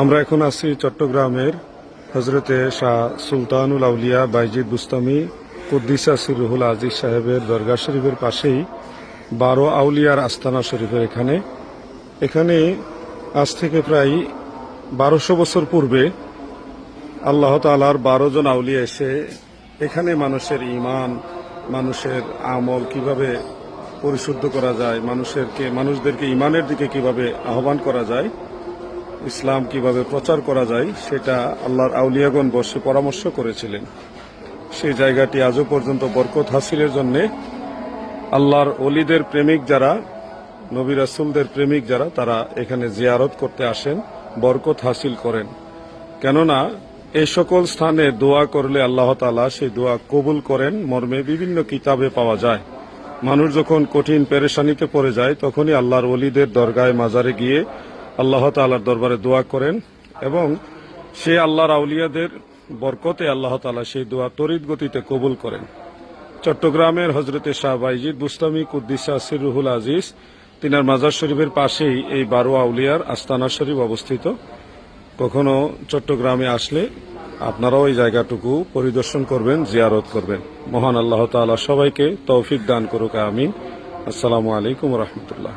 আমরা এখন আছি চট্টগ্রামের হজরতে শাহ সুলতানুল আউলিয়া বাইজিদ বুস্তামি কুদ্দিসা সিরুহুল আজিজ সাহেবের দরগা শরীফের পাশেই 12 আউলিয়ার আস্তানা শরীফের এখানে আজ থেকে প্রায় 1200 বছর পূর্বে আল্লাহ তাআলার 12 জন আউলিয়া এসে এখানে মানুষের ঈমান, মানুষের আমল কিভাবে পরিশুদ্ধ করা যায়, মানুষদেরকে ঈমানের দিকে কিভাবে আহ্বান করা যায়, ইসলাম কিভাবে প্রচার করা যায় সেটা আল্লাহর আউলিয়াগণ বসে পরামর্শ করেছিলেন। সেই জায়গাটি আজও পর্যন্ত বরকত হাসিলের জন্য আল্লাহর ওলিদের প্রেমিক যারা, নবী রাসূলদের প্রেমিক যারা, তারা এখানে জিয়ারত করতে আসেন, বরকত হাসিল করেন। কেননা এই সকল স্থানে দোয়া করলে আল্লাহ তাআলা সেই দোয়া কবুল করেন মর্মে বিভিন্ন কিতাবে পাওয়া যায়। মানুষ যখন কঠিন পেরেশানিতে পড়ে যায় তখনই আল্লাহর ওলিদের দরগায় মাজারে গিয়ে আল্লাহ তাআলার দরবারে দোয়া করেন এবং সে আল্লাহর আউলিয়াদের বরকতে আল্লাহ তাআলা সেই দোয়া তড়িৎ গতিতে কবুল করেন। চট্টগ্রামের হজরতে শাহ বাইজিদ বুস্তামি কুদ্দিসা সিরুহুল আজিজ তিনার মাজার শরীফের পাশেই এই 12 আউলিয়ার আস্তানা শরীফ অবস্থিত। কখনো চট্টগ্রামে আসলে আপনারাও এই জায়গাটুকু পরিদর্শন করবেন, জিয়ারত করবেন। মহান আল্লাহ তাআলা সবাইকে তৌফিক দান করুক, আমিন। আসসালামু আলাইকুম ওয়া রাহমাতুল্লাহ।